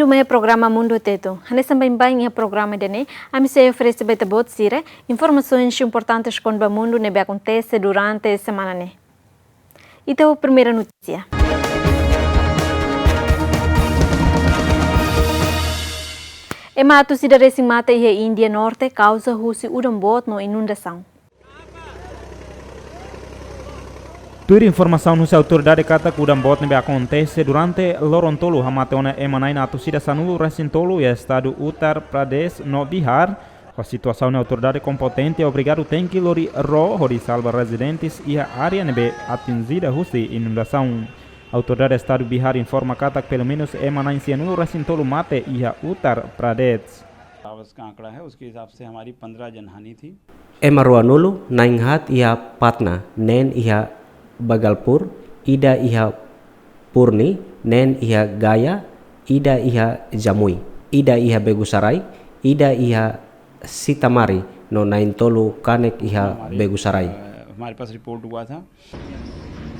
Mundo meia programa Mundo Teto. Nessa bem o programa de a se oferece beta bot sire informações importantes quando o mundo nebe acontece durante a semana né. Então a primeira notícia. E mato se da mata e a Índia Norte causa russo udambot no inundação. Tudo informação no seu autoridade kata que o dambot nebe acontece durante Lorontolo hamatona emanai na tosida sanulu recintolo e estado Uttar Pradesh no Bihar. A situação na autoridade competente é obrigado tem que lori ro hori salva residentes e a área nebe atingida rusi inundação. A autoridade estado Bihar informa kata que pelo menos emanai sanulu recintolo mate e a Uttar Pradesh. का आंकड़ा है उसके हिसाब से हमारी 15 जनहानि थी. Emaruanulu nainghat ia Patna nen ia Bagalpur ida ia Purni nen ia Gaya ida ia Jamui ida ia Begusarai ida ia Sitamari no naintolu kanek ia Begusarai. हमारे पास रिपोर्ट हुआ था.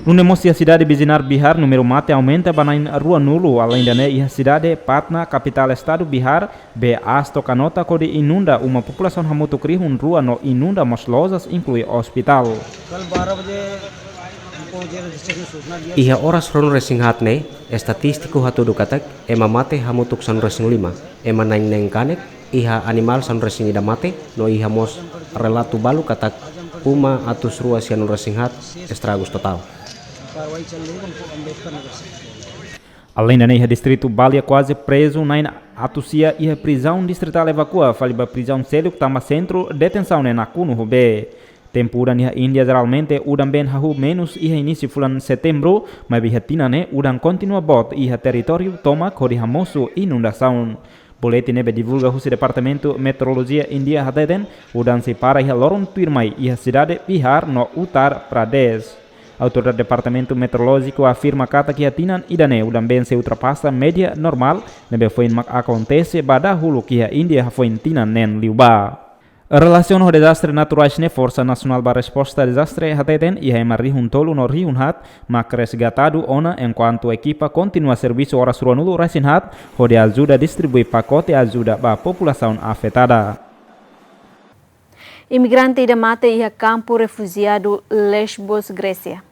No negócio a cidade Bizinar Bihar, número mate aumenta para na Rua Nulo, além da a cidade Patna, capital estado Bihar, be asto canota que inunda uma população hamuto cri rua no inunda mas losas inclui hospital. Iha oras ron resing hatne, estatistiku hatudu katak, ema mate hamutuk san resing 5, ema neng kanek, iha animal san resing ida mate, no iha mos relatu balu katak, uma atus rua sian resing hat, estragos total. Além da distrito Balia quase preso na atusia e a prisão distrital evacua, faliba prisão sério que tama centro detenção na Kuno Rubé. Tempo na Índia geralmente udan ben hahu menos e início fulan setembro, mas bihatina udan continua bot e território toma kori hamoso inundação. Boletim nebe divulga o Departamento Meteorologia India Hadeden udan se para e loron tuirmai e a cidade Bihar no Uttar Pradesh. A autoridade do Departamento Meteorológico afirma que a tinan idane também se ultrapassa média normal, nebe foi acontece bada hulu que a Índia foi tinan nen liuba. A relação ao desastre naturais ne Força Nacional para Resposta a Desastre hateten e a rihun tolu no rihun hat, mak resgatado ona enquanto a equipa continua serviço horas ruanulo resin hat, onde ajuda distribui pacote ajuda para a população afetada. Imigrante da mata e a campo refugiado Lesbos, Grécia.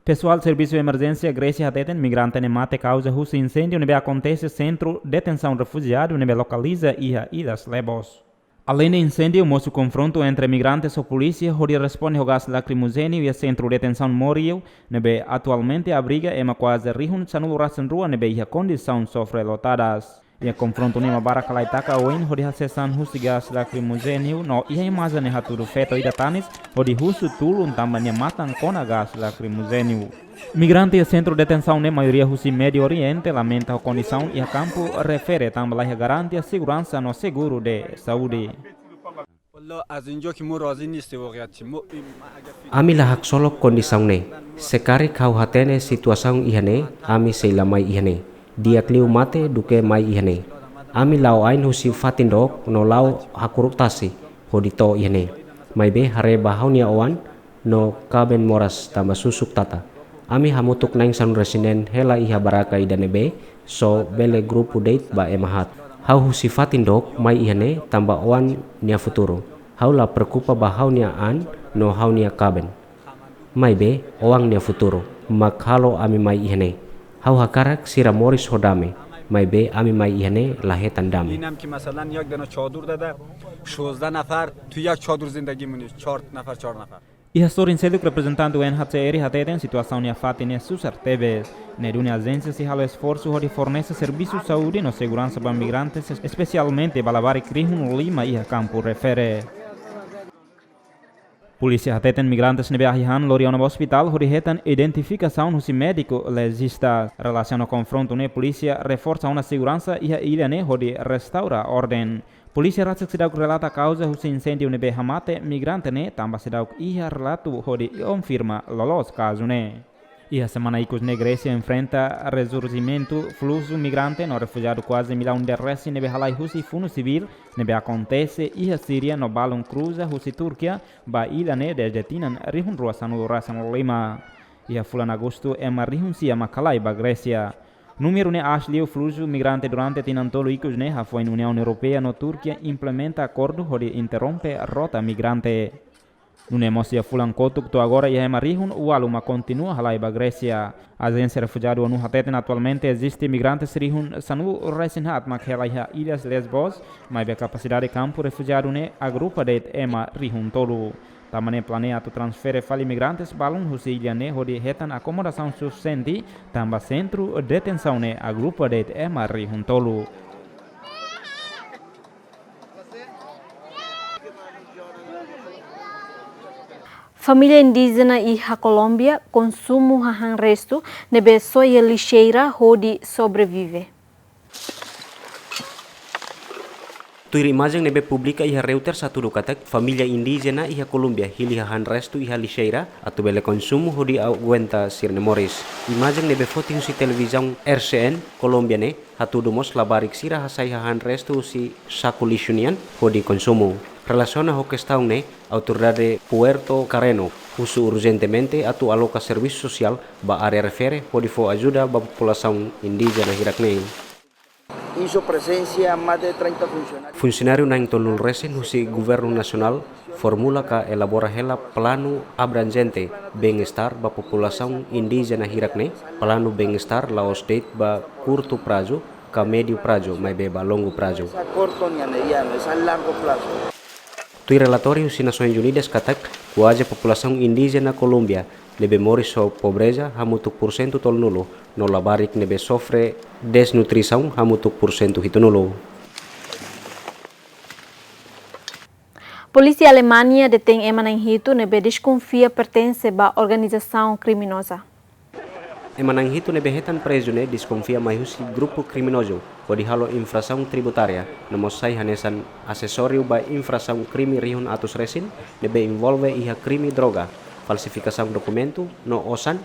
Pessoal do Serviço de Emergência Grécia hateten migrante ne mate causa russo incêndio nebe acontece centro detenção refugiado nebe localiza ia Ilhas Lesbos. Além do incêndio, mostra o confronto entre migrantes e polícia, onde responde ao gás lacrimogêneo e o centro de detenção Morio, nebe atualmente abriga ema quase rihun sanulu rasen rua nebe ia condição sofre lotadas. E a confronto nema barakalai taka oin hodi hasesan husi gas lacrimogêneo no ia imagem ne haturu feto ida tanis hodi husu tulun tambanya matan kona gas lacrimogêneo. Migrante e centro de detenção ne maioria husi Médio Oriente lamenta a condição e a campo refere também a garantia a segurança no seguro de saúde. Ami lahak solok kondisang ne, sekari kau hatene situasang ihane, ami seilamai ihane. Dia kliu mate duke mai ihane. Ami lau ain husi fatindok no lau hakurutasi hodito ihane. Mai be hare bahaunia owan no kaben moras tamba susuk tata. Ami hamutuk naing san resinen hela iha baraka idane be so bele grupu date ba emahat. Hau husi fatindok mai ihane tamba owan nia futuro. Hau la perkupa bahaunia an no haunia kaben. Mai be owang nia futuro. Mak halo ami mai ihane. Hau hakarak sira moris hodame mai be ami mai ihane lahetan dam. اینم که مثلا یک دانه چادر داده 16 نفر تو یک چادر زندگی مونی 4 نفر 4 نفر. E a história incêndio que representante do NHCR hateten situação ne afate ne susar TVs. Ne dune agência se halo esforço de fornecer serviços de saúde no segurança para migrantes, especialmente balavari krihun lima e a campo refere. Polícia hateten migrantes nebe ahihan loriano hospital hori hetan identificação husi médico legista. Relação ao confronto ne polícia reforça uma segurança e a ilha ne hori restaura ordem. Polícia ratsak sidauk relata causa husi incêndio nebe hamate migrante ne tamba sidauk iha relato hori confirma lolos caso ne. E a semana icos ne Grécia enfrenta resurgimento fluxo migrante no refugiado quase milhão de resi nebe halai husi funo civil nebe acontece e a Síria no balon cruza husi Turquia ba ilha ne desde tinan rihun ruasan urasan lima. E a fulan agosto ema rihun sia makalai ba Grécia. Número ne asli o fluxo migrante durante tinantolo icos ne ha foi União Europeia no Turquia implementa acordo hori interrompe a rota migrante. Nune mosia fulan kotuk to agora ia marihun o aluma continua halaiba Grécia. A agência refugiado ONU hateten atualmente existe migrantes rihun sanu resinhat makhela ia Ilhas Lesbos, mas a capacidade de campo refugiado ne agrupa de ema rihun tolo. Tamane planea tu transfere fali migrantes balun husi ilha ne hodi hetan acomodação suficiente tamba centro detenção ne agrupa de ema rihun tolo. Família indígena e a Colômbia consumo o resto nebe soia lixeira hodi sobrevive. Tuir imagem nebe publica iha Reuters satu dukatak família indígena iha Colômbia hili han resto iha lixeira atu bele consumo hodi aguenta sirne Morris. Imagem nebe foto si televisão RCN Colômbia ne hatu dumos labarik sira hasai han resto si saco lixunian hodi consumo. Relaciona ho questão ne autoridade Puerto Carreno usu urgentemente atu aloca serviço social ba área refere hodi fo ajuda ba população indígena hirakne. Hizo presencia más de 30 funcionarios. Funcionário na intolul resen husi governo nacional formula ka elabora hela plano abrangente bem-estar ba população indígena hirakne, plano bem-estar lao state ba curto prazo ka médio prazo, mai be ba longo prazo. Es a corto ni a mediano, es a largo plazo. Tui relatório si Nações Unidas katak kuaja população indígena Colômbia nebe mori so pobreza hamutuk % tol nulo, no labarik nebe sofre desnutrição hamutuk % hito nulo. Polícia Alemanha detém Emanang Hito nebe desconfia pertence a organização criminosa. Emanang Hito nebe hetan preso ne desconfia mai husi grupo criminoso pode halo infração tributária namosai hanesan acessório ba infração crime rihun atus resin nebe envolve iha crime droga falsificação documento no osan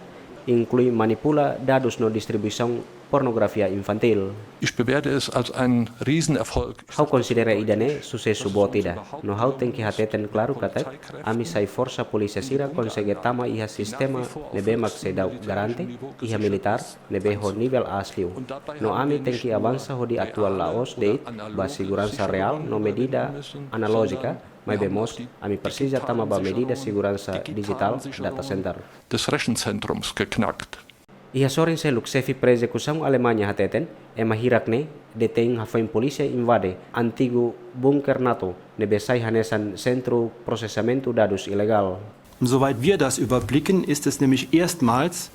inclui manipula dados no distribuição pornografia infantil. Ich bewerte es als einen Riesenerfolg. Hau considera idane sucesso bo tida. No hau tenki hateten claro katak ami sai força polícia sira consegue tama iha sistema nebe maksedau garante iha militar nebe ho nível asliu. No ami tenki avança ho di atual laos date ba segurança real no medida analógica. Mai bemos, ami precisa tama ba medida segurança digital data center. Des Rechenzentrums geknackt. Iha sorin se luksefi persecução Alemanha hateten, ema hirakne detém hafain polícia invade antigo bunker NATO nebesai hanesan centro processamento dados ilegal. Soweit wir das überblicken, ist es nämlich erstmals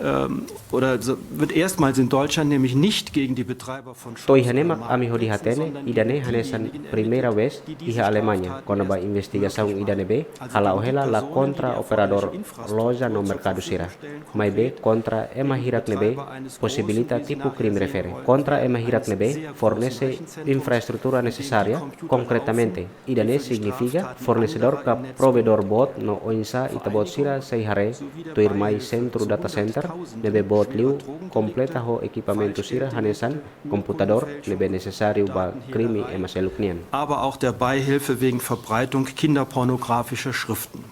wird erstmals in Deutschland nämlich nicht gegen die Betreiber von Toi hanemak ami hodi hatene idane hanesan primera vez iha Alemanha kona ba investigação idane be hala ohela la contra operador loja no mercado sira mai be contra ema hirak nebe possibilita tipo crime refere contra ema hirak nebe fornece infraestructura necesaria concretamente idane significa fornecedor ka provedor bot no oinsa bot sira sei hare tuir mai centro data center nebe bot liu completa ho equipamento sira hanesan computador nebe necessario ba crime e maseluknian. Aber auch der Beihilfe wegen Verbreitung kinderpornografischer Schriften.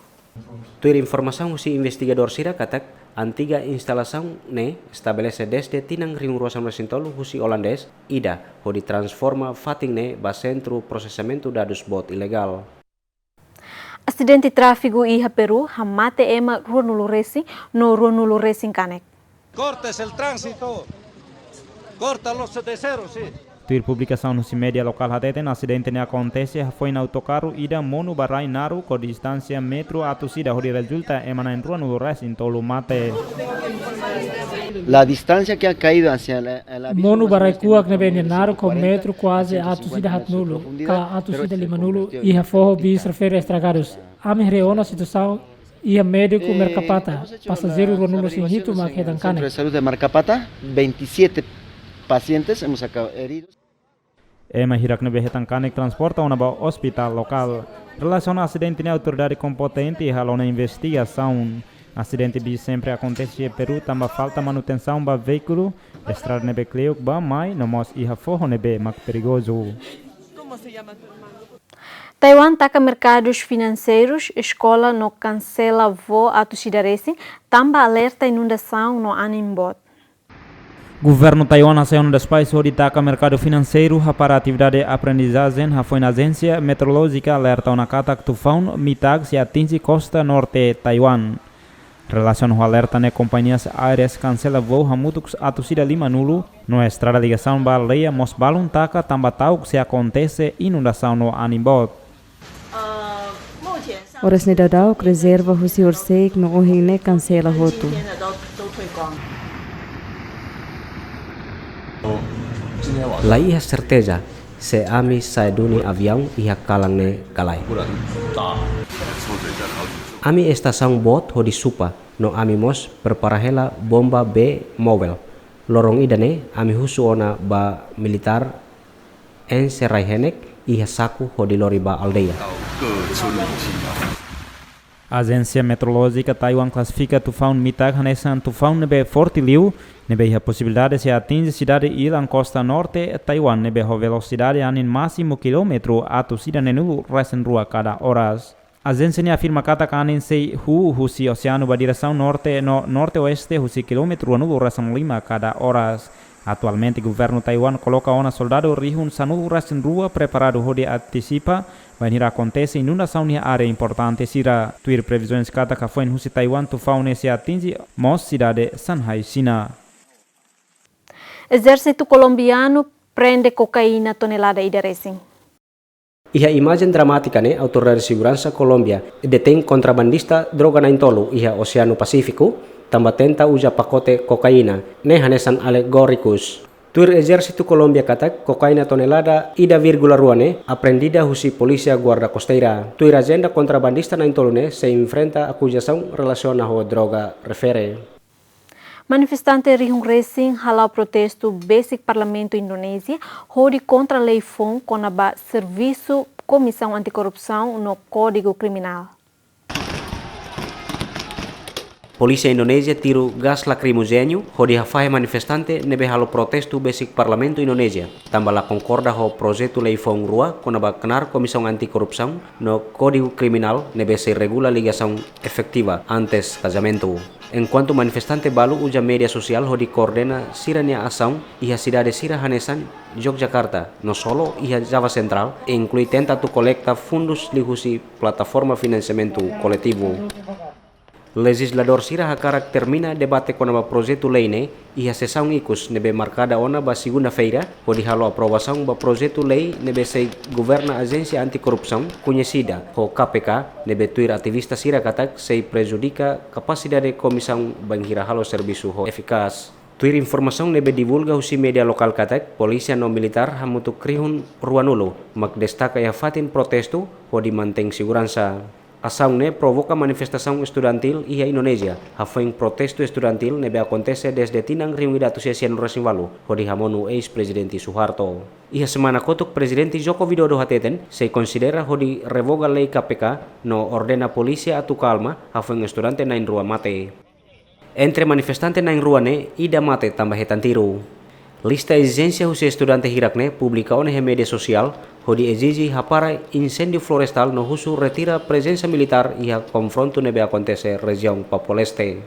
Tuir informação si investigador sira katak antiga instalação ne estabelece desde tinang ring ruasam resintolu husi holandês ida ho di transforma fating ne ba centro processamento dados bot ilegal. Acidente de tráfego iha Peru hamate ema Ronulu Racing no Ronulu Racing Canek. Cortes el tránsito. Córtalos de cero, sí. Tuir publicação no média local hateten acidente ne acontece foi na autocarro ida Monu Barai Naru com distância metro atusida hori resulta emana en Ronulu Racing tolu mate. La distancia que ha caído hacia la Monu Baraikuak nebe Naru com metro quase atusida hat nulo, ka atusida lima nulo iha forro bis refere estragados. Ami reona situação iha médico Mercapata, passageiro Ronulu Sinhito Makedan Canek. Centro de Salud de Marcapata, 27 pacientes hemos heridos. Ema hirak nebe hetan Canek transporta una ba hospital local. Relaciona acidente ne autoridade competente e halona investigação. Acidente bi sempre acontece em Peru, tamba falta manutenção ba veículo, estrada nebe cleuk ba mai, nomos iha forro nebe mak perigoso. Taiwan taca mercados financeiros, escola no cancela voo a Tushida Racing, tamba alerta inundação no Animbot. Governo Taiwan nasceu das países onde taca mercado financeiro para atividade de aprendizagem foi na agência meteorológica alerta na cata que tufão Mitag se atinge costa norte Taiwan. Relação ao alerta né companhias aéreas cancela voo hamutuk atusida lima nulo no estrada ligação baleia mos balon taca tambatau que se acontece inundação no Animbot. Oras ni dadao reserva husi orsek no ohine cancela hotu. La iha certeza se ami saeduni avião iha kalang ne kalai. Ami estação bot hodi supa no ami mos preparahela bomba B mobile. Lorong idane ami husu ona ba militar en serai henek iha saku hodi lori ba aldeia. A agência meteorológica Taiwan classifica tufão Mitag nessa tufão nebe forte liu nebe a possibilidade se atinge cidade Ilan costa norte Taiwan nebe a velocidade anin máximo quilômetro atusida nenulu resen rua cada horas. A agência ne afirma kata kanin sei husi oceano ba direção norte no norte-oeste husi quilômetro anulu resen 5 cada horas. Atualmente, o governo Taiwan coloca uma soldado rihun sanulu resen rua preparado hodi antecipa vai acontece inundação na área importante sira tuir previsões kata ka foi husi Taiwan tufão se atinge mos cidade Shanghai, China. Exército colombiano prende cocaína tonelada ida racing. Iha imagem dramática né autoridade de segurança Colômbia detém contrabandista droga na intolo iha Oceano Pacífico tambah tenta uja pacote cocaína ne hanesan alegóricos. Tuir exército Colômbia katak cocaína tonelada ida vírgula ruane aprendida husi polícia guarda costeira. Tuir agenda contrabandista na intolune se enfrenta acusação relacionada à droga refere. Manifestante Rihung Racing halau protesto basic Parlamento Indonésia hodi contra a lei FON com a Serviço Comissão Anticorrupção no Código Criminal. Polícia Indonésia tiro gas lacrimogêneo hodi hafai manifestante nebe halo protesto basic Parlamento Indonésia. Tambah la concorda ho projeto lei FON rua com a kenar Comissão Anticorrupção no Código Criminal nebe se regula ligação efetiva antes casamento. Enquanto manifestante balu uja media sosial hodi coordena sirania ação iha cidade sira hanesan Yogyakarta no solo iha Java Central e inclui tenta tu colecta fundos lihusi plataforma financiamento coletivo. Legislador sira hakarak termina debate com a projeto lei ne iha sessão ikus nebe marcada ona ba segunda-feira hodi halo aprovação ba projeto lei nebe se governa agência anticorrupção conhecida ho KPK nebe tuir ativista sira katak se prejudica capacidade comissão banghira halo serviço ho eficaz. Tuir informação nebe divulga husi media lokal katak polícia no militar hamutu krihun ruanulo mak destaca ia fatin protesto hodi manteng segurança. Ação ne provoca manifestação estudantil iha Indonésia. Hafeng protesto estudantil nebe acontece desde tinang reunida associação Rasimvalu, hodi hamonu ex-presidente Suharto. Iha semana kotuk presidente Joko Widodo hateten se considera hodi revoga lei KPK no ordena polícia atu calma hafeng estudante nain rua mate. Entre manifestante nain rua ne ida mate tambah hetan tiru. Lista exigência husi estudante hirakne publica one media social hodi exige hapara incêndio florestal no husu retira presença militar iha confronto nebe acontece região Papua-Leste.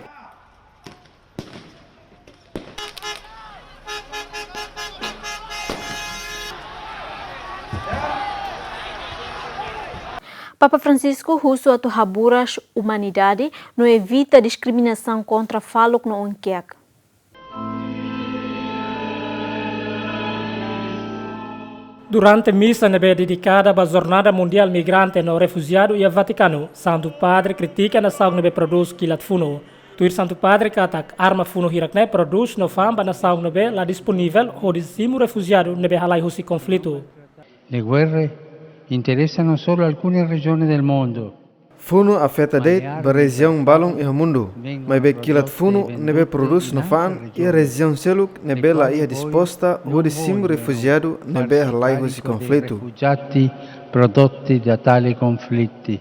Papa Francisco husu atu haburas humanidade no evita discriminação contra faluk no unkiak. Durante a missa dedicada à Jornada Mundial Migrante no Refugiado e a Vaticano, Santo Padre critica a nação que produz quilat funo. Tuir Santo Padre katak arma funo hirakne produz no famba nação que lá disponível o dizimo refugiado nebe halai husi conflito. Le guerre interessano solo alcune regioni del mondo. Funo afeta deit ba região balong e mundo, mas be kilat funo nebe produz no fan e a região seluk nebe lá ia disposta o dizimo refugiado nebe halai husi conflito. Rifugiati prodotti da tali conflitti.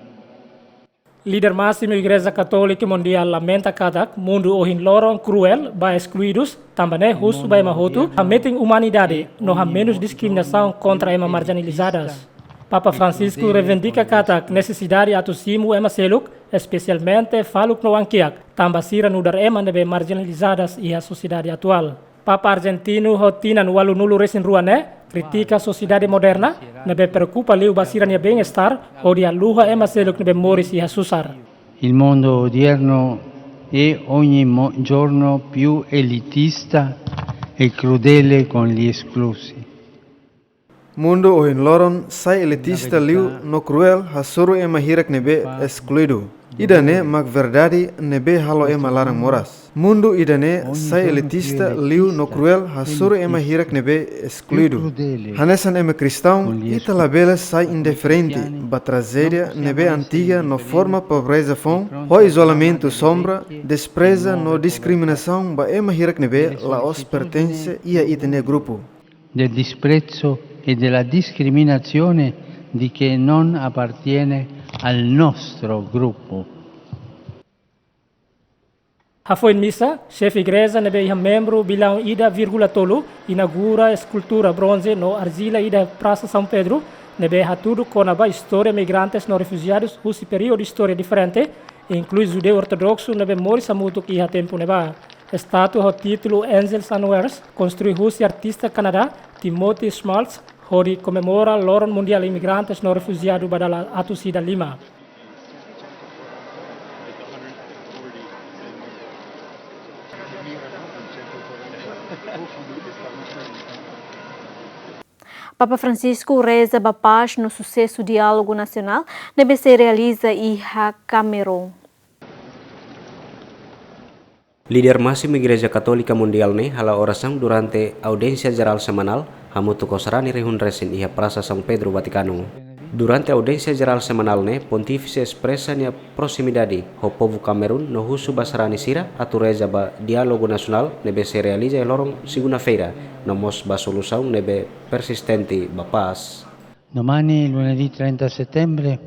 Líder máximo Igreja Católica Mundial lamenta katak mundo ohin lorong cruel ba excluídos também husu ba mahotu a meting humanidade no ha menos discriminação contra ema marginalizadas. Papa Francisco reivindica katak necessidade atusimu ema seluk, especialmente faluk no ankiak, tambah sira nudar ema nebe marginalizadas e a sociedade atual. Papa Argentino ho tinan walu nulu resin ruane, kritika sociedade moderna, nebe preocupa liu basiran ya bem-estar, o dia luha ema seluk nebe moris iha susar. Il mondo odierno è ogni giorno più elitista e crudele con gli esclusi. Mundo ohin loron sai elitista liu no cruel hasuru ema hirak nebe excluído. Idane mak verdade nebe halo ema larang moras. Mundo idane sai elitista liu no cruel hasuru ema hirak nebe excluído. Hanesan ema cristão ita labela sai indiferente ba tragédia nebe antiga no forma pobreza fom, ho isolamento sombra, despreza no discriminação ba ema hirak nebe la os pertence ia itene grupo. Del disprezzo e della discriminazione di chi non appartiene al nostro gruppo. Hafoin missa, chefe igreja nebe iha membro bilang ida virgula tolu inaugura escultura bronze no argila ida Praça São Pedro nebe hatudu konaba história migrantes no refugiados husi período história diferente inclui judeu ortodoxo nebe mori samutuk iha tempo neba. Estátua ho título Angels Anwers construi husi artista Canadá Timothy Schmaltz hori comemora loron mundial imigrantes no refugiado badala atusida 5. Papa Francisco reza ba paz no sucesso diálogo nacional deve se realiza iha Camerun. Líder máximo Igreja Católica Mundial ne hala oração durante audiência geral semanal hamutu kosarani rehun resin iha Praça São Pedro Vaticano. Durante a audiência geral semanal ne pontífice expressa nia proximidade ho povo Camerun no husu basarani sira atu reza ba diálogo nacional nebe se realiza e lorong segunda-feira no mos ba solução nebe persistente ba paz. Domani, lunedì 30 settembre,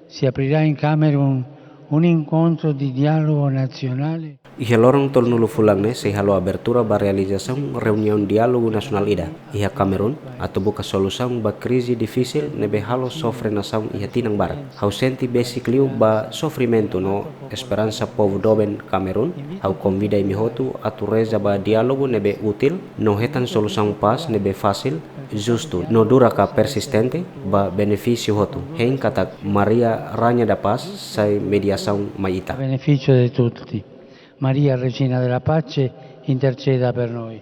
si aprirà in Camerun un incontro di dialogo nazionale. Iha lorong tol nulu fulang ne se halo abertura ba realização reunião diálogo nacional ida iha Camerun atau buka solução ba crise difícil nebe halo sofre nação iha tinang barat. Hau senti basically ba sofrimento no esperança povo doben Camerun hau convida imihotu atu reza ba diálogo nebe útil no hetan solução paz nebe fácil justo no duraka persistente ba benefício hotu hein katak Maria Rainha da Paz sai mediação maita. A beneficio di tutti. Maria Regina della Pace interceda per noi.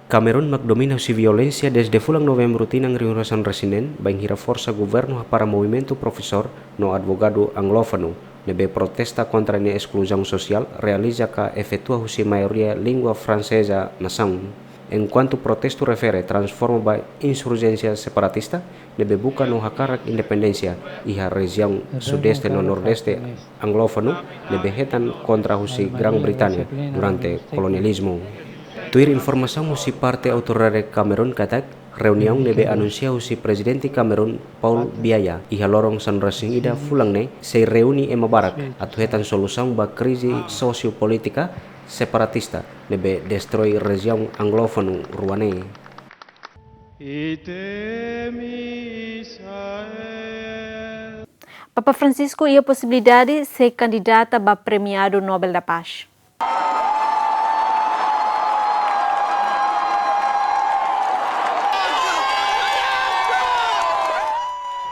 Camerun magdomina si violência desde fulang novembro tinang reunião resinen bang hira força governo para movimento professor no advogado anglófono nebe protesta contra a exclusão social realiza que efetua husi maioria língua francesa nação. Enquanto protesto refere transforma ba insurgência separatista nebe buka no hakarak independência iha região sudeste no nordeste anglófono nebe hetan contra husi Grã-Bretanha durante colonialismo. Tuir informação husi parte autoridade Camerun katak reunião nebe anuncia husi presidente Camerun Paul Biya iha lorong san rasing ida fulang ne se reuni ema barak atu hetan solução ba crise sociopolitika separatista nebe destroy região anglófono ruane. Papa Francisco ia possibilidade ser candidata ba premiado Nobel da Paz.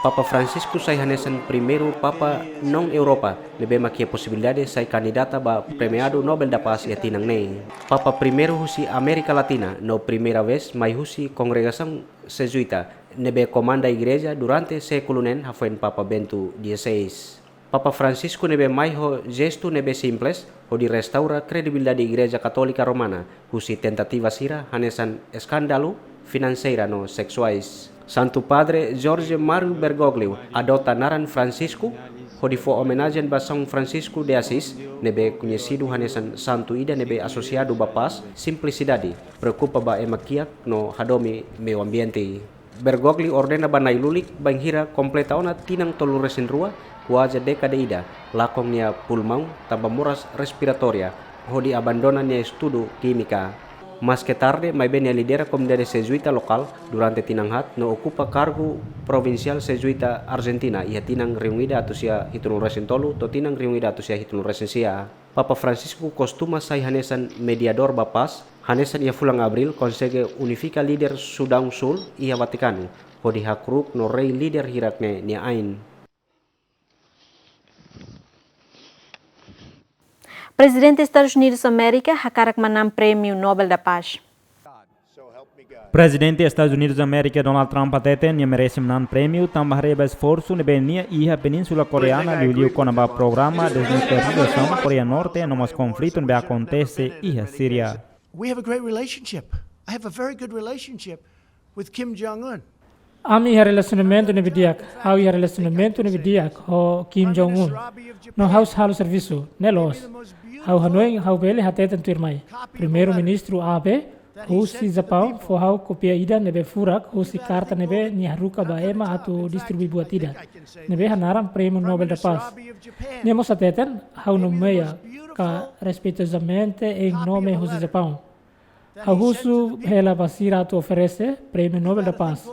Papa Francisco sai hanesan primeiro Papa non Europa lebe makia possibilidade sai candidata ba premiado Nobel da Paz e tinang ne. Papa primeiro husi América Latina no primeira vez mai husi congregação jesuita nebe comanda igreja durante século nen hafen Papa Bento XVI. Papa Francisco nebe mai ho gesto nebe simples ho di restaura credibilidade igreja Católica Romana husi tentativa sira hanesan escândalo financeira no sexuais. Santo Padre Jorge Mario Bergoglio adota naran Francisco ho di fo homenagem ba São Francisco de Assis nebe conhecido hanesan santo ida nebe associado ba paz simplicidade preocupa ba emakiak no hadomi meio ambiente. Bergoglio ordena ba nailulik banghira completa ona tinang tolu resin rua kuaja dekade ida lakong nia pulmão taba moras respiratoria ho di abandona nia estudo química. Mas que tarde, mai bem lidera comunidade jesuita local durante tinanghat no ocupa cargo provincial jesuita Argentina ia tinang reunida atusia hitun resin tolu to tinang reunida atusia hitun resin sia. Papa Francisco costuma sai hanesan mediador bapas, hanesan ia fulang abril consegue unifica líder Sudão Sul ia Vaticano, hodi hakruk no rei líder hirakne nia ain. Presidente dos Estados Unidos da América hakarak manam Prêmio Nobel da Paz. Presidente dos Estados Unidos da América Donald Trump atete nia merece um prêmio tambah reba esforço ne benia iha Península Coreana liu com a programa de desnuclearização Coreia Norte no mas conflito ne acontece iha Síria. We have a great relationship. I have a very good relationship with Kim Jong-un. Ami iha relacionamento ne bidiak, hau iha relacionamento ne bidiak ho Kim Jong-un. No haus halu serviço, nelos. Hau Hanoi, hau bele hatete tuirmai. Primeiro-ministro Abe, Husi Japão, for hau kopia ida nebe furak, husi carta nebe ni haruka baema atu distribui buat ida. Nebe hanaram Prêmio Nobel da Paz. Nemo sateten, hau nomeia ka respeitosamente em nome Husi Japão. Hau husu hela basira atu oferece Prêmio Nobel da Paz.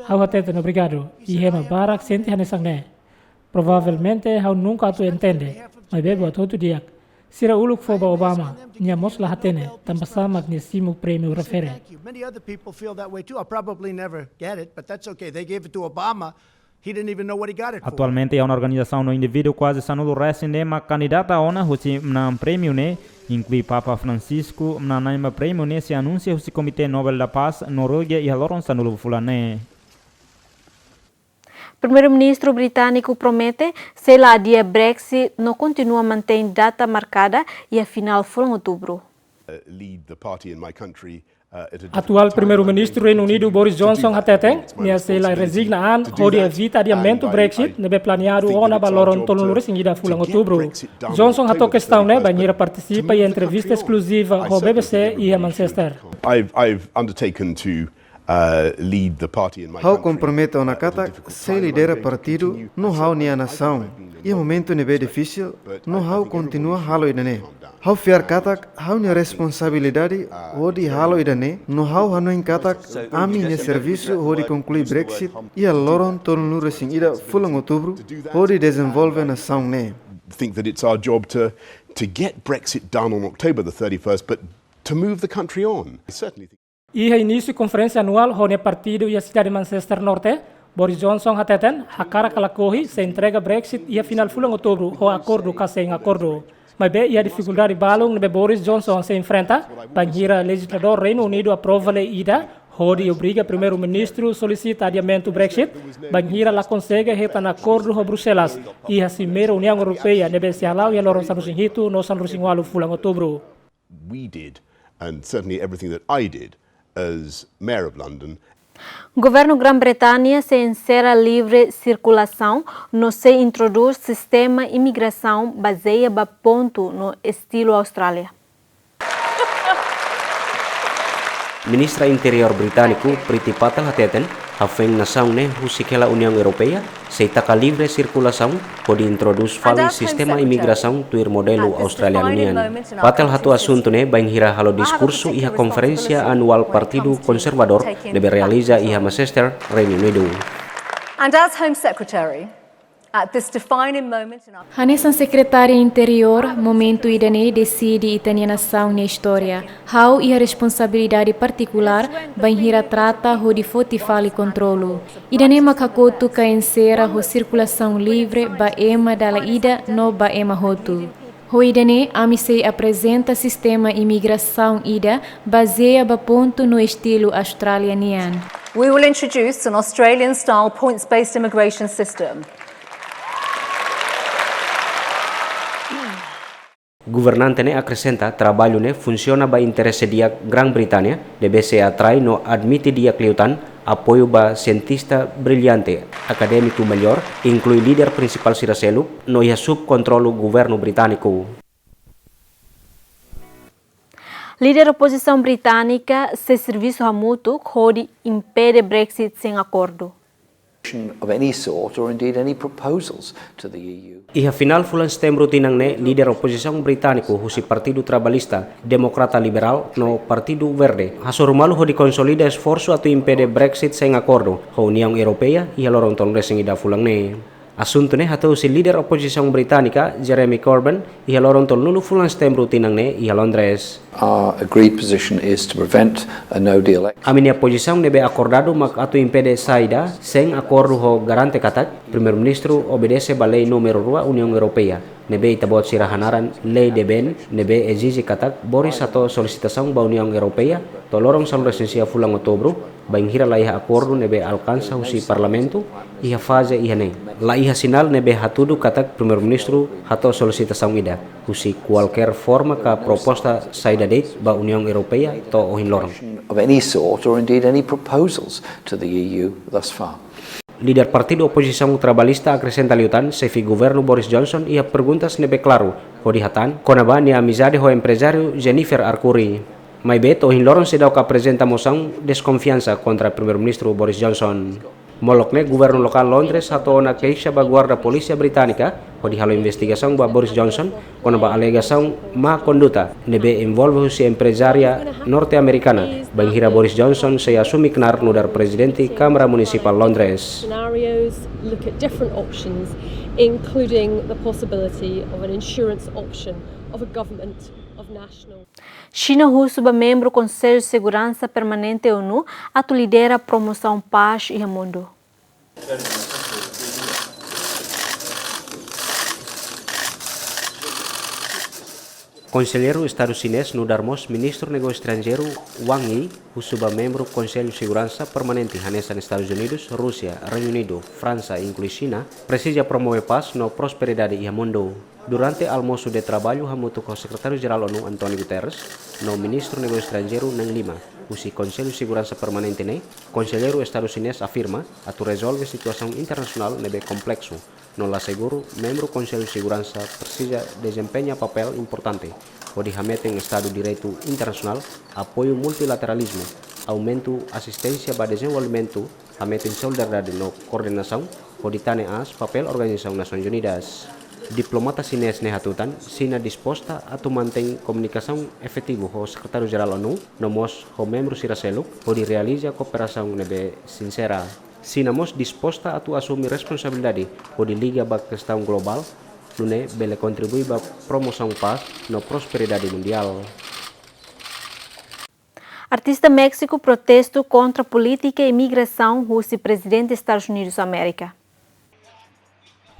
Hau hateten obrigado. E hema barak senti hanesang ne. Provavelmente hau nunca atu entende. Mas bebo atu tu diak. Sira uluk foba Obama, nia mosla hatene, tambasa magnesimu prêmio refere. Many other people feel that way too. I'll probably never get it, but that's okay. They gave it to Obama. He didn't even know what he got it for. Atualmente é uma organização no indivíduo quase sanudo recente, mas candidata a ona husi na prêmio ne, inclui Papa Francisco, na naima prêmio ne se anuncia husi Comitê Nobel da Paz, Noruega e haloron sanudo fulane. Primeiro-ministro britânico promete se a dia Brexit não continua a manter data marcada e a final for em outubro. Atual primeiro-ministro Reino Unido Boris Johnson hateten nia se la resignaan hodi evita adiamento Brexit nebe planeado ona baloron tolunures ingida fulang outubro. Johnson hato questão ne banheira participa em entrevista exclusiva ao BBC e a Manchester. I've undertaken to lead the party in my Hau compromete a nakata se lidera partido no hau nia nação. E momento nebe difícil, no hau continua halo idane. Hau fiar katak hau nia responsabilidade hodi halo idane, no hau hanoin katak ami nia serviço hodi conclui Brexit e a loron tolunu resing ida fulang outubro hodi desenvolve nação ne. Think that it's our job to get Brexit done on October the 31st, but to move the country on. I certainly think. Iha início conferência anual hone partido e a cidade de Manchester Norte, Boris Johnson hateten hakara kalakohi se entrega Brexit e a final fulang outubro ho acordo ka sem acordo. Mas bem, a dificuldade balong nebe Boris Johnson se enfrenta, banhira legislador Reino Unido aprova lei ida, hodi obriga primeiro-ministro solicita adiamento Brexit, banhira la consegue retan acordo ho Bruxelas e a cimeira União Europeia nebe se halau e a loron sanrusinghito no sanrusingualo fulang outubro. We did, and certainly everything that I did as Mayor of London. Governo Grã-Bretanha se encerra livre circulação, no se introduz sistema imigração baseado ponto no estilo Austrália. Ministra Interior britânico Priti Patel hateten hafeng nação ne husikela União Europeia se taka livre circulação pode introduz fali sistema imigração tuir modelo australianian. Patel hatu assunto ne banhira halo diskurso iha conferência anual Partido Conservador debe realiza iha Manchester, Reino Unido. And as Home Secretary, at this defining moment in our... Hanesan Secretária Interior, momento idane decide itania nação na história. How e a responsabilidade particular, banhira trata ho de fotifali controlo. Idane makakotu ka ensera ho circulação livre ba ema dala ida no ba ema hotu. Ho idane amisei apresenta sistema imigração ida baseia ba ponto no estilo australianian. We will introduce an Australian-style points-based immigration system. Governante ne acrescenta trabalho ne funciona ba interesse dia Grã-Bretanha debe se atrai no admite dia cliutan apoio ba cientista brilhante acadêmico melhor inclui líder principal Siracelu no ia sub controlo governo britânico. Líder oposição britânica se serviço hamutu hodi impede Brexit sem acordo. Of any sort or indeed any proposals to the EU. Iha final fulan setembro tinang ne líder oposição britânico husi Partido Trabalhista Democrata Liberal no Partido Verde. Hasorumalu ho di consolida esforço atu impede Brexit sem acordo ho União Europeia e a loron ton resing ida fulang ne. Assunto ne hatau si líder oposição britânica Jeremy Corbyn ia lorong tol nulu fulan setembro tinang ne ia Londres. Our agreed position is to prevent a no-deal exit. A minha posição nebe acordado mak atu impede saída sem acordo ho garante katak primeiro-ministro obedece ba lei número 2 União Europeia. Nebe itabot sirahanaran lei de ben nebe exige katak Boris ato solicitação ba União Europeia to lorong sal resensia fulang outubro ba inghira la iha acordo nebe alcança usi parlamento iha fase iha ne. La iha sinal nebe hatudu katak primeiro-ministro hato solicitação ida usi qualquer forma ka proposta saída date ba União Europeia to ohin lorong. Of any sort, or indeed any proposals to the EU thus far. Líder Partido Oposição Trabalhista acrescenta liutan sefi governo Boris Johnson ia perguntas nebe claro hodihatan konaba ni amizade ho empresário Jennifer Arcuri. Mai beto hin lorong sedau ka apresenta moção desconfiança contra primeiro-ministro Boris Johnson. Molokne governo lokal Londres atau na queixa ba guarda polícia britânica hodi halo investigação ba Boris Johnson konaba alegação má conduta nebe envolve si empresária norte-americana banghira Boris Johnson se assumi knar nudar presidente Câmara Municipal Londres. Scenarios look at different options including the possibility of an insurance option of a government of national. China Russo ba membro Conselho de Segurança Permanente ONU atu lidera promoção paz e mundo. Conselheiro Estado Chinês no Darmos, Ministro do Negócio Estrangeiro Wang Yi, o submembro Conselho de Segurança Permanente Hanesa nos Estados Unidos, Rússia, Reino Unido, França e inclui China, precisa promover paz no prosperidade e mundo. Durante almoço de trabalho, hamutu com o Secretário-Geral ONU António Guterres, no Ministro do Negócio Estrangeiro Nang Lima, o Conselho de Segurança Permanente ne, Conselheiro Estado Chinês afirma a tu resolve situação internacional nebe complexo. No la seguro, membro Conselho de Segurança precisa desempenha papel importante, onde hamete em Estado de Direito Internacional, apoio multilateralismo, aumento assistência para desenvolvimento, hamete em solidariedade no coordenação, onde tane as papel Organização Nações Unidas. Diplomata chinês nehatutan, China disposta a mantém comunicação efetiva com o Secretário-Geral ONU, nomos com membro Siraselu, onde realiza cooperação nebe sincera. China mos disposta a assumir responsabilidade, onde liga a questão global, lune bele contribui para promoção paz no prosperidade mundial. Artista México protesto contra política e imigração russo presidente dos Estados Unidos da América.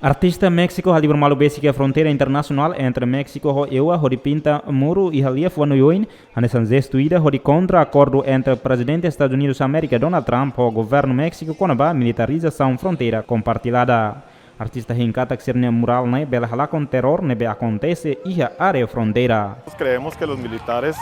Artista México halibur malu basic a fronteira internacional entre México e EU hodi pinta muro e halia fuano yoin anesan zestuida hodi contra acordo entre presidente dos Estados Unidos da América Donald Trump e o governo México conaba militarização fronteira compartilhada. Artista hincata que sernia mural ne bela hala com terror nebe acontece e a área fronteira. Creemos que los militares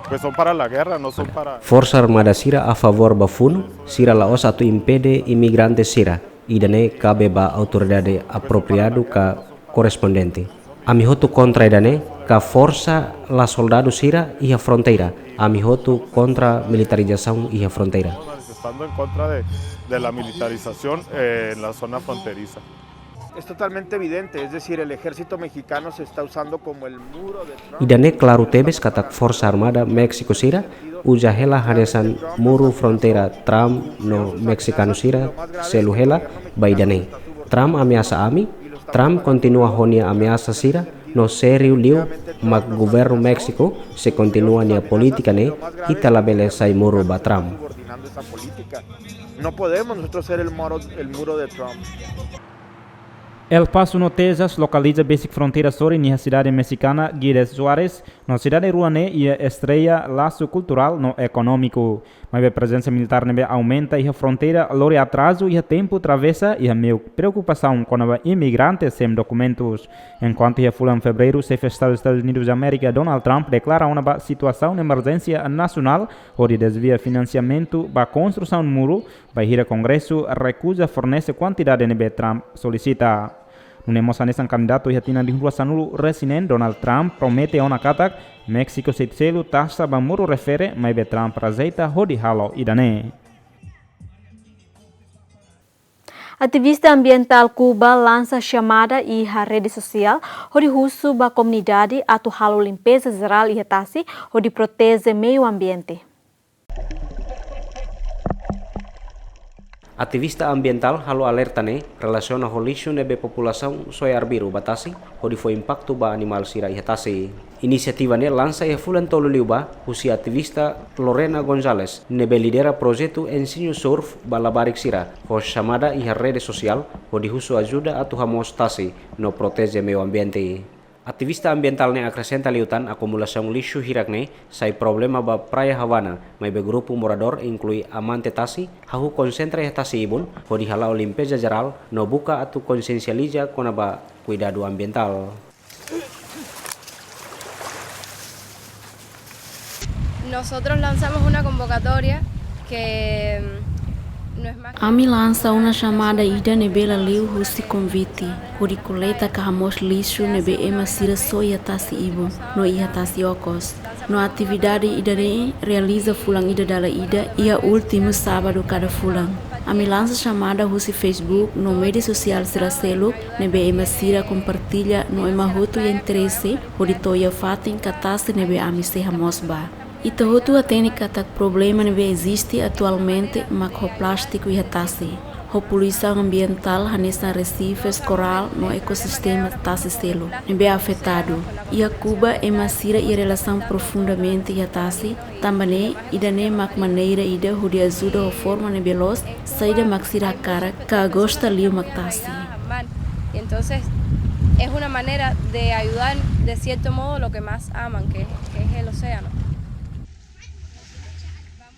pues son para la guerra, no son para. Força Armada Sira a favor bafuno, Sira laos atu impede imigrantes Sira. Idane cabe ba autoridade apropriado ka correspondente. Amihotu contra idane ka força la soldado Sira e a fronteira. Amihotu contra militarização e a fronteira. Estando en contra de la militarización en la zona fronteriza. Es totalmente evidente, es decir, el ejército mexicano se está usando como el muro de Trump. Idane claro tebes katak Força Armada México Sira uja hela hanesan muru fronteira Trump no mexicano Sira seluhela baidane. Trump ameaça ami, Trump continua honia ameaça Sira no seriu liu mag governo México se continua nia política ne italabele sai muro ba Trump. No podemos nosotros ser el muro de Trump. El Paso no Texas localiza basic fronteira sobre na cidade mexicana Guides Juárez, na cidade ruane e estreia laço cultural no econômico. Mas a presença militar nebe aumenta e a fronteira lore atraso e a tempo travessa e a meu preocupação com os imigrantes sem documentos. Enquanto a fulan fevereiro, chefe dos Estados Unidos da América Donald Trump declara uma situação de emergência nacional onde desvia financiamento para a construção do muro, vai ir ao Congresso recusa fornecer quantidade nebe Trump solicita. No nemosanesan candidato e tina di sanulu resinen Donald Trump promete a una katak México se selu taxa bamuru refere mai be Trump razeita hodi halo idane. Ativista ambiental Cuba lança chamada e a rede social onde russo ba comunidade atu halo limpeza geral e retasi onde protege meio ambiente. Ativista ambiental halo alerta ne relaciona ho lixo nebe população soy arbiru batasi hodi foi impacto ba animal sira ihatasi. Inisiativa ne lança e fulan tolu liuba usi ativista Lorena Gonzalez nebe lidera projeto ensino surf balabarik sira ho chamada iha rede social hodi husu ajuda atu hamos tasi no protege meio ambiente. Ativista ambiental ne acrescenta liutan acumulação lixo hirak ne sai problema ba praia Havana, mai be grupo morador inclui amante tasi, hahu concentra tasi ibun, hodi halau limpeza geral, no buka atu consciencializa kona ba cuidado ambiental. Nosotros lanzamos una convocatoria que Ami lança uma chamada ida nebela liu husi convite. Hori coleta kahamos lixo nebe ema sira soia tasi ibu no iha tasi okos. No atividade ida ne realiza fulang ida dala ida ia último sábado cada fulang. Ami lança chamada husi Facebook no media social sira selo nebe ema sira compartilha no ema hutu e interesse hori toia fatin katase nebe ami se hamosba. Ita hutu a técnica tak problema nebe existe atualmente mak ho plástico e hatase. Ho poluição ambiental hanesa recifes coral no ecossistema tase selo nebe afetado. E a Cuba é masira e relação profundamente hatase. Também ida ne mak maneira ida hudi ajuda ho forma nebe los saída mak sira cara ka gosta liu mak tase. Entonces es una manera de ayudar de cierto modo lo que más aman que es el océano.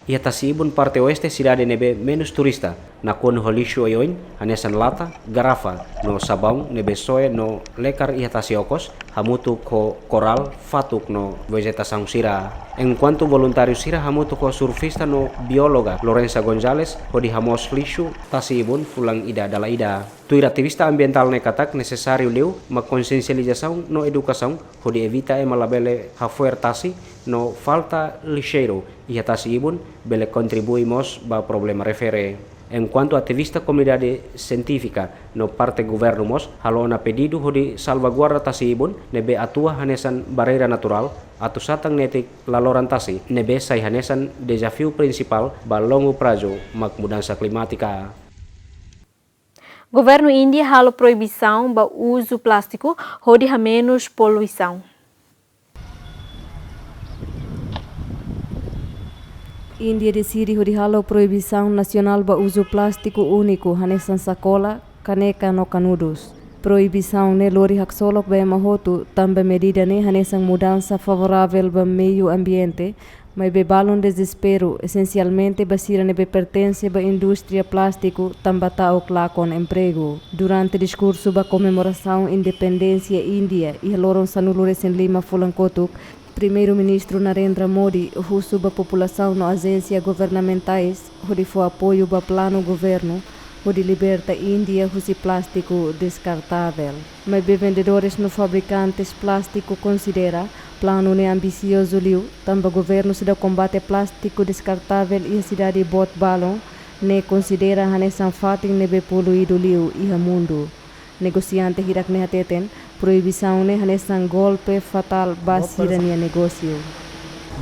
Ia tasi ibun parte oeste cidade nebe menos turista na kono holisho yoin hanesan lata garafa no sabão nebe soe no lekar ia tasi okos hamutu ko coral fatuk no vegetação sira. Enquanto voluntário sira hamutu ko surfista no bióloga Lorenza Gonzalez hodi hamos lixo tasi ibun fulang ida dala ida. Tuir ativista ambiental ne katak necessário liu ma consciencialização no educação hodi evita e malabele hafuer tasi no falta lixeiro e tasi ibun bele contribuimos ba problema refere. Enquanto ativista comunidade científica no parte governo mos halona pedido hodi salvaguarda tasi ibun nebe atua hanesan barreira natural atu satang netik laloran tasi nebe sai hanesan desafio principal ba longo prazo mak mudança climática. Governo Índia halo proibição ba uso plástico hodi ha menos poluição. Índia decide halo proibição nacional ba uso plástico único hanesan sacola, caneca no canudos. Proibição ne lori hak solok ba mahotu também medida ne hanesan mudança favorável ba meio ambiente, mas be balon desespero essencialmente basira nebe pertence ba indústria plástico tambata o con emprego. Durante discurso ba comemoração independência Índia e loron sanulures em Lima Fulankotuk, Primeiro-Ministro Narendra Modi husu ba população no agência governamentais hodi fo apoio ba plano governo hodi liberta Índia husi plástico descartável. Mas be vendedores no fabricantes plástico considera plano ne ambicioso liu tamba governo se da combate plástico descartável e a cidade bot balon ne considera hanesan fatin nebe poluído liu e a mundo. Negociante hirak ne hateten proibição ne hanesan golpe fatal basira nia negócio.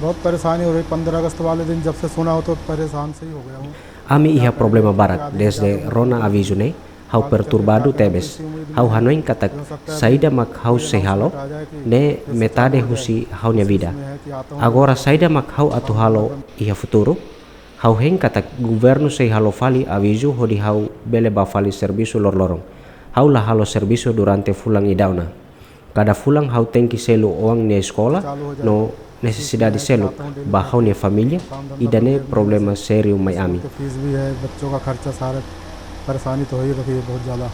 बहुत परेशानी हो रही 15 अगस्त वाले दिन जब से सुना हो तो परेशान से ही हो गया हूँ. Ami iha problema barak desde Rona aviso ne hau perturbado tebes hau hanoin katak saida mak hau sehalo ne metade husi hau nya vida. Agora saida mak hau atu halo iha futuro hau heng katak governo sehalo fali aviso hodi hau bele ba fali serviço lorlorong. Hau la halo serviço durante fulang idauna. Cada fulang hau tenki selu oang ne escola no necessidade selu bahau ne família e dane problema sério mai ami. Fees भी है बच्चों का खर्चा सारा परेशानी तो हो ही रही है बहुत ज़्यादा.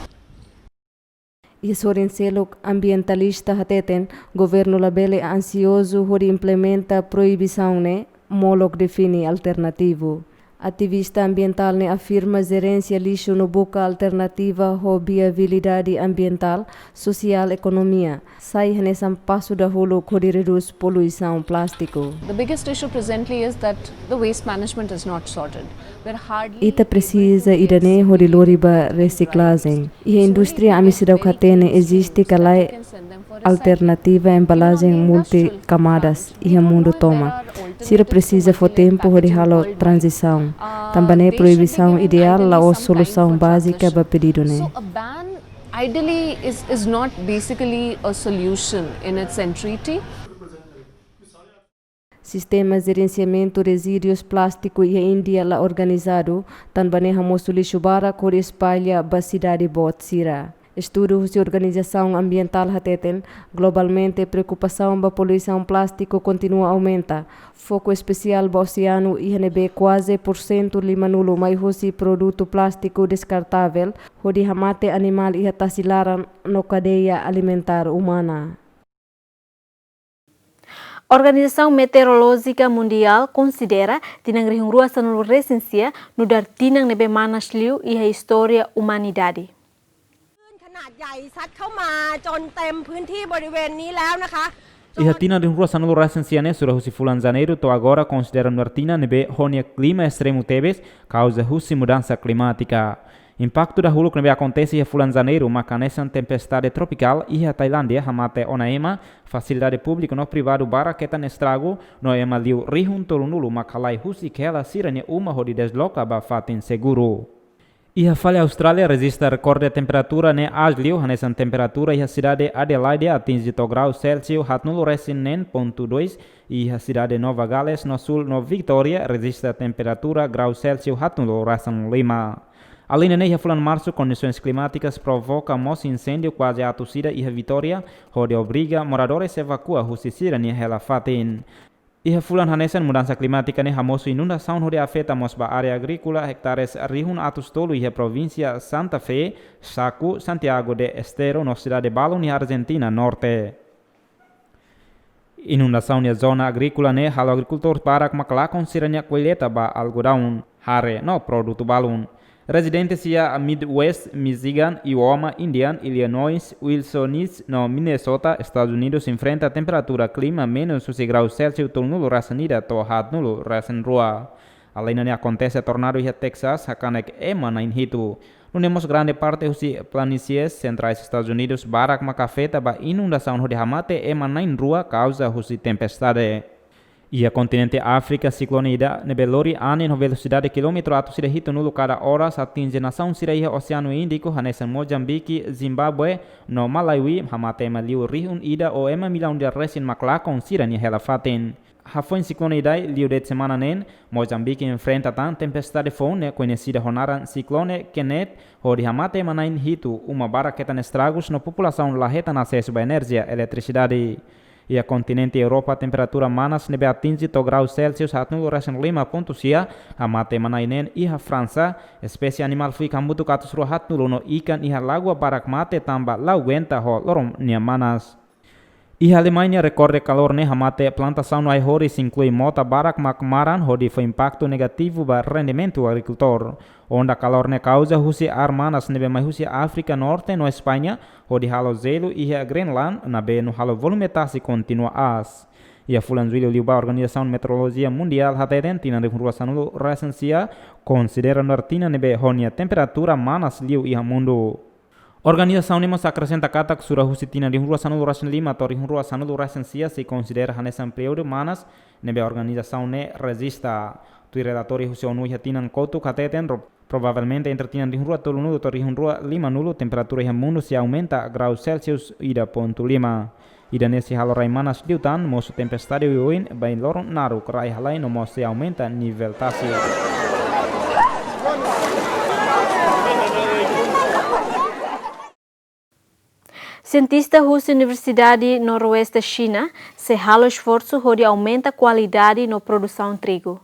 E sorin seluk ambientalista hateten governo labele ansioso hori implementa proibição ne molok define alternativo. Ativista ambiental ne afirma gerência lixo no boca alternativa ho viabilidade ambiental, social economia. Sai hanesan passo da holo kodi reduz poluição plástico. The biggest issue presently is that the waste management is not sorted. Ita precisa idane hori loriba reciclagem. E a indústria amisidau katene existe kalai alternativa embalagem multicamadas e o mundo toma. Se precisa for tempo de halo transição. Também proibição ideal a solução básica para pedido né. So a ban ideally is not basically a solution in its entirety. Sistemas de gerenciamento de resíduos plásticos e a Índia lá organizado também hamos lixo bara que espalha ba cidade Botsira. Estudos de organização ambiental hateten globalmente preocupação ba poluição plástico continua a aumentar. Foco especial ba oceano e hanebe quase % limanulo mai hosi produto plástico descartável hodi hamate animal e tasilaran no cadeia alimentar humana. Organização Meteorológica Mundial considera tinang rihung rua sanulu resensia nudar tinang nebe manas liu e a história humanidade. Iha tina rihung rua sanulu resensia ne surah husi fulan janeiro to agora considera nuartina nebe honia clima extremo tebes causa husi mudança climática. Impacto da hulu que acontece em fulan janeiro, macanesan tempestade tropical e a Tailândia hamate onaema facilidade pública no privado bara ketan estrago no ema liu rihun tolunulu makalai husi kela siranya uma hodi desloca ba fatin seguro. E a falha Austrália resiste recorde temperatura ne asliu hanesan temperatura e a cidade Adelaide atinge 10 graus Celsius hatnulu resin nen ponto 2 e a cidade Nova Gales no sul no Victoria resiste a temperatura graus Celsius hatnulu resin 5. Além de fulan março, condições climáticas provocam mos incêndio quase a Tucida e a Vitória, onde obriga moradores a evacuar Husisira e a Fatin. E fulan hanesan mudança climática ne hamosu inundação onde afeta mosba área agrícola hectares rihun atus tolu e a província Santa Fe, Chaco, Santiago de Estero, na cidade de Balon e Argentina Norte. Inundação na zona agrícola ne halo agricultor para maklakon siranya colheita ba algodão, hare no produto balon. Residentes a Midwest, Michigan, Iowa, Indiana, Illinois, Wisconsin, no Minnesota, Estados Unidos enfrenta a temperatura clima menos 6 graus Celsius tol nulo rasanida to hat nulo rasan rua. Além de acontece tornado e Texas, hakanek ema na inhitu. Nunemos grande parte husi planícies centrais Estados Unidos barak makafeta ba inundação hodi hamate ema na rua causa husi tempestade. E a continente África, ciclone ida nebelori ane no velocidade quilômetro ato sira hito nulo cada horas atinge nação sira iha Oceano Índico hanesan Mozambique, Zimbabwe, no Malawi, hamate ema liu rihun ida o ema milhão de resin maklakon sira ni hela faten. Hafon ciclone idai liu de semana nen, Mozambique enfrenta tan tempestade fone conhecida honaran ciclone Kenneth, hori hamate ema nain hito uma baraketan estragos no população laheta na acesso a energia, eletricidade. E a continente Europa a temperatura manas nebe atinge 10 graus Celsius hatnulo rasen 5.6 hamate manainen e a França espécie animal fui kamutu katus ro hatnulo no ikan e a lagoa barak mate tamba lauguenta ho lorom nia manas. E a Alemanha recorde calor ne hamate plantação no aihoris inclui mota barak makmaran hodi foi impacto negativo ba rendimento agricultor. Onda calor ne causa husi armanas nebe mai husi África Norte no Espanha hodi halo zelo e a Greenland na be no halo volume tasi continua as. E a fulan zuilio liuba Organização Meteorologia Mundial haterentina de rua sanulo recensia considera nortina nebe honia temperatura manas liu e a mundo. Organização Nemos acrescenta kata que surah husitina de rua sanulo rasen 5 tori rua sanulo recensia se considera hanesan período manas nebe organização ne resista. Tui relatori husi onu hatinan kotu kateten provavelmente entre tinan de rua tolu nulo tori rua 5 nulo temperatura e mundo se aumenta graus Celsius ida ponto 5. Ida nesse halo raimanas liutan mosu tempestade uin bain loron naru krai halai no se aumenta nível tasi. Cientista russo Universidade Noroeste China se halo esforço onde aumenta a qualidade na produção de trigo.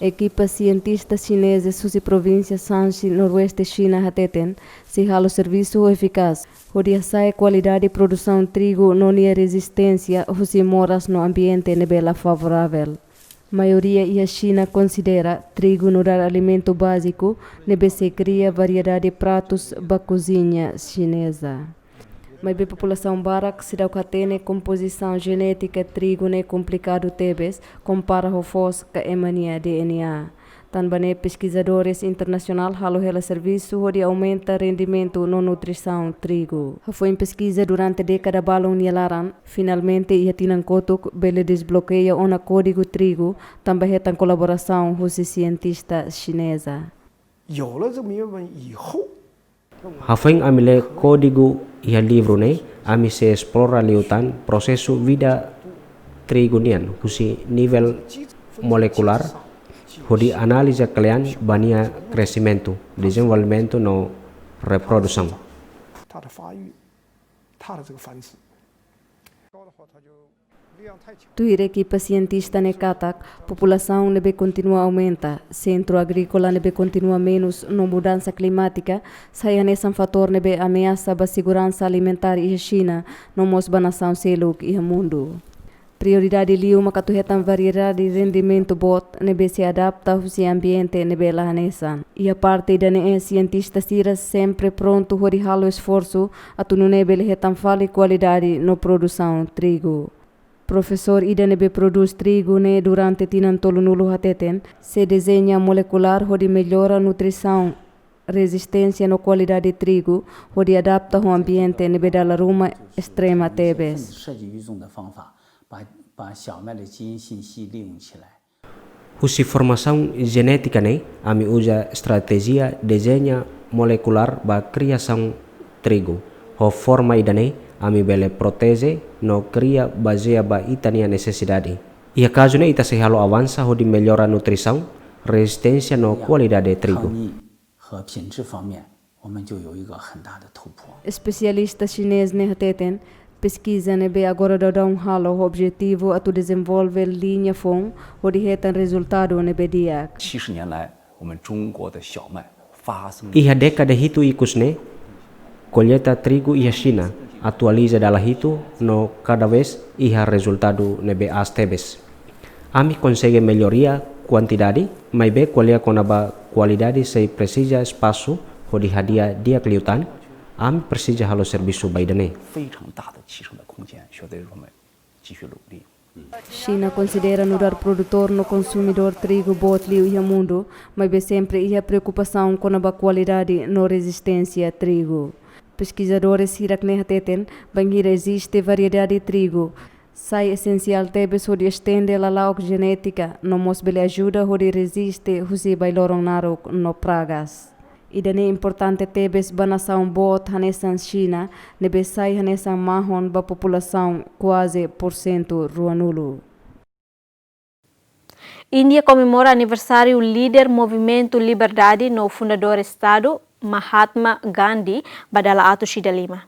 Equipa cientistas chineses susi província Shanxi Noroeste China hateten se halo serviço eficaz onde a qualidade de produção de trigo não é resistência husi moras no ambiente nebela favorável. Maioria e a China considera trigo no dar alimento básico, nebe se cria variedade de pratos da cozinha chinesa. Mas a população barak se dá catene composição genética trigo ne complicado tebes compara o fos com a emania DNA. Também pesquisadores internacionais halo hela serviço onde aumenta rendimento no nutrição trigo. Foi em pesquisa durante a década balão nialaran, finalmente ia tinan kotuk bele desbloqueia ona código trigo, também é colaboração com cientista chinesa. Hafeng amile código ia livro ne, ami se explora liutan processo vida trigo nian, husi nível molecular, hodi analisa kalian bania crescimento, desenvolvimento no reprodução. Tuire que pacientista ne katak, população nebe continua aumenta, centro agrícola nebe continua menos no mudança climática, saia nesse fator nebe ameaça ba segurança alimentar e China, no mosba nação seluk e mundo. Prioridade liu makatuhetan variedade de rendimento bot nebe se adapta ao ambiente nebe lahanesan. E a parte da cientista sira sempre pronto a halo esforço atu no nebe lehetan fale qualidade no produção trigo. Professor ida nebe produz trigo ne durante tinan tolu nulu hateten, se desenha molecular onde melhora a nutrição, resistência no qualidade de trigo, onde adapta ao ambiente nebe dala ruma extrema tebes. Husi formação genética ne, ami usa estratégia desenha molecular ba criação trigo. Ho forma idane, ami bele protege no cria baseia ba itania necessidade. E acaso ne ita se halo avança ho de melhora a nutrição, resistência no qualidade de trigo. Especialista chinês ne hateten, pesquisa nebe agora dá halo o objetivo a tu desenvolver linha fong, o de hetan resultado nebe diak. Iha década hitu ikus ne, colheita trigo iha China, atualiza dala hitu no cada vez iha resultado nebe as tebes. Ami consegue melhoria quantidade, mas be qualia conaba qualidade se precisa espaço, o de hadia dia kliutan, ami precisa halo serviço baidane. China considera nurar produtor no consumidor trigo botliu e mundo, mas be sempre ia preocupação com a qualidade no resistência trigo. Pesquisadores hirakne hateten, banhira existe variedade de trigo. Sai essencial tebes onde estende a lauk genética, no mosbele ajuda onde resiste husi bailorong narok no pragas. Idane importante tebes banação bot hanesan China, nebe sai hanesan mahon ba população quase % ruanulu. Índia comemora aniversário líder Movimento Liberdade no fundador Estado Mahatma Gandhi badala atu Shida Lima.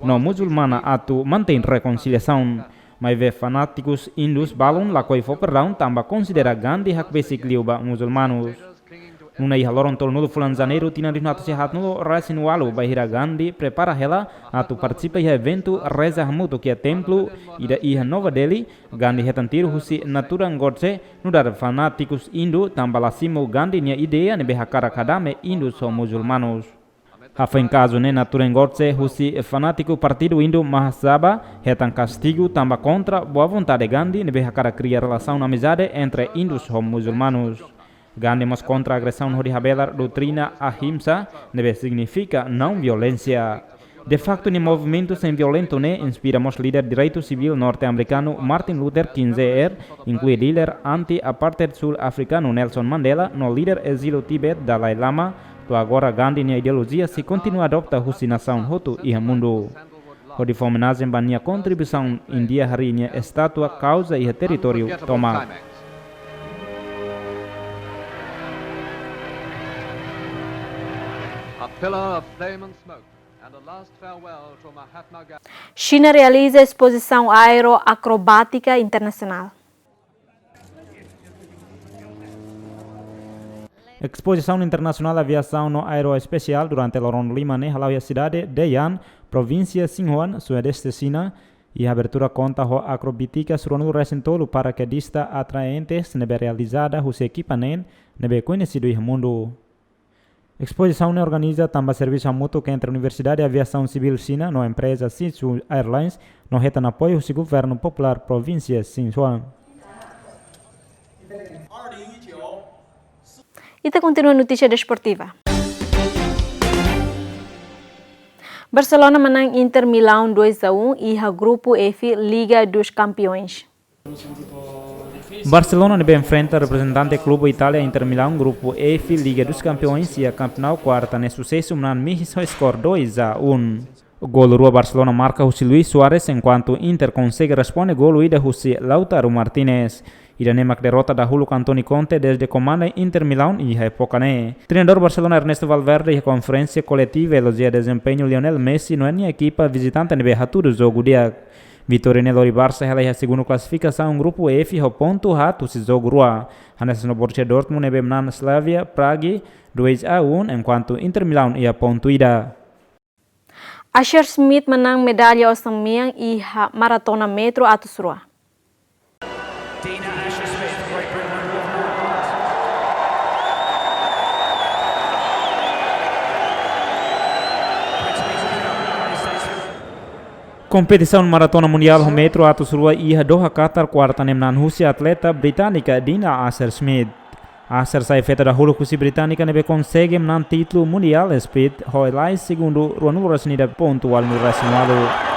No muçulmana atu mantém reconciliação, mas vê fanáticos hindus balon la koi for perdão tamba considera Gandhi hak basic liuba muçulmanos. Nuna iha loron tol nulo fulan janeiro tina rinatu sehat nulo rasin walu bahira Gandhi prepara hela atu participa iha evento reza hamuto kia templo ida iha Nova Delhi Gandhi hetan tiru husi naturan godse nudar fanáticos hindu tambalasimo Gandhi nia ideia nebe hakara kadame hindus so muçulmanos. Hafa em caso ne naturen godse husi fanático partido hindu Mahasabha hetan castigo tamba contra boa vontade Gandhi nebe hakara cria relação na amizade entre hindus so muçulmanos. Gandhi mas contra a agressão de rebelar doutrina ahimsa, nebe significa não violência. De facto, no movimento sem violento ne inspiramos líder direito civil norte-americano Martin Luther King Jr., inclui líder anti-apartheid sul-africano Nelson Mandela, no líder exílio Tibete Dalai Lama, to agora Gandhi na ideologia se continua a adoptar a nação Hutu e mundo. O de homenagem bania contribuição India hari estátua causa e território toma. China realiza exposição aeroacrobática internacional. Exposição Internacional de Aviação no Aeroespecial durante o Ron Lima ne halau a cidade de Yan, província Xinhuan, sudeste China, e a abertura conta com acrobática surano recentolo paraquedista atraentes nebe realizada o seu equipamento nebe conhecido no mundo. Exposição organiza também serviço mútuo entre a Universidade de Aviação Civil China no empresa Sichuan Airlines no retan apoio do governo popular província Sichuan. Ita continua notícia desportiva. Barcelona menang Inter Milão 2-1 e a Grupo F Liga dos Campeões. Barcelona deve enfrentar o representante Clube Itália Inter Milão, Grupo F Liga dos Campeões e a campeonato quarta nesse sucesso menang Mihis score 2-1. O gol rua Barcelona marca José Luis Suárez enquanto Inter consegue responder gol de José Lautaro Martinez. Ida nemak derrota dahulu Antoni Conte desde comanda Inter Milão e a época né. Treinador Barcelona Ernesto Valverde e a conferência coletiva elogia desempenho Lionel Messi no é equipa visitante nebe haturo jogo dia. Vitória no Barça ela é a segunda classificação grupo F ao ponto hatu se jogo rua. Hannes no Borussia Dortmund nebe menang Slavia Prague 2-1 enquanto Inter Milão ia ponto ida. Asher Smith menang medalha Osamiang e a maratona metro atus rua. Competição maratona mundial metro atus rua e a Doha Qatar quarta nemnan Rússia atleta britânica Dina Asher Smith. Asher sai feita da hulu kusi britânica nebe consegue menang título mundial speed hoilai segundo ruanul rasnida pontual no racionalo.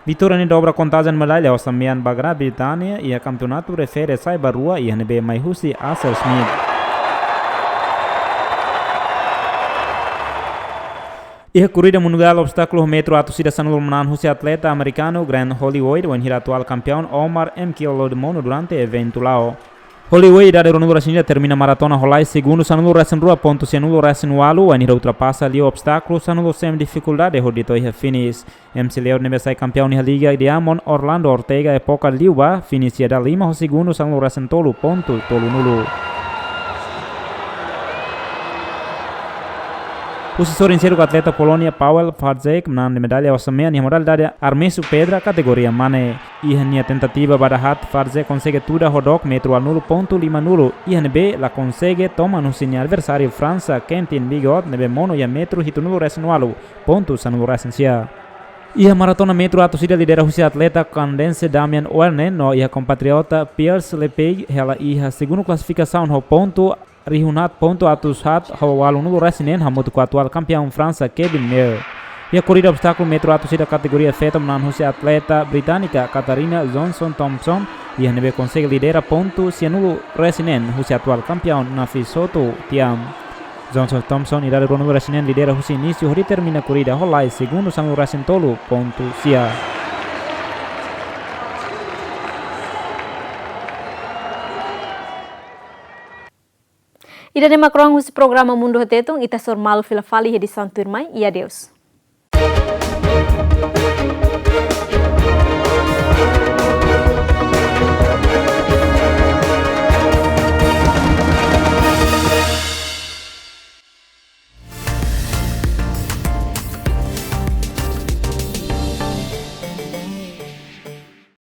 Vitória ni dobra contagem medalha ao Samian Bagra Britânia e a campeonato refere sai barua e nebe mai Rússia Asher Smith. E a corrida mundial obstáculo metro atusida sanul menang Rússia atleta americano Grant Holloway o atual campeão Omar M. Kiolodmono durante evento lá. Holloway da runul rasinida termina maratona rolai segundo sanul rasin rua ponto sanul rasin walu o ultrapassa ali o obstáculo sanul sem dificuldade rodito e finish. MC Leo nebe sai campeão na Liga Diamond Orlando Ortega época liuba finish da 5 segundo sanul rasin tolu ponto tolu nulo. O sucessor em sério atleta Polônia Paweł Farzek menang medalha Osamian e a modalidade armesso pedra categoria mane. E a tentativa badahat Farzek consegue tudo rodok metro al nulo ponto 5 nulo e a nebe la consegue toma no seu adversário França Quentin Bigot nebe mono e a metro hito nulo resinualo ponto sanulo resencia. E a maratona metro atusida lidera Rússia atleta candense Damian Werner no e a compatriota Pierce Lepage ela e a segunda classificação no ponto Rihunat ponto atus hat hawalu nulo resinen hamutu atual campeão França Kevin Mayer. E a corrida obstáculo metro atusida categoria feita menang Rússia atleta britânica Katarina Johnson Thompson e a nebe consegue lidera ponto se nulo resinen Rússia atual campeão Nafisoto Tiam. Johnson Thompson e dare nulo resinen lidera Rússia início e termina a corrida rolai segundo sanul resin tolu ponto sia. Ida de Macron o programa Mundo Retetong ita sormal fila fali edição turmai e adeus.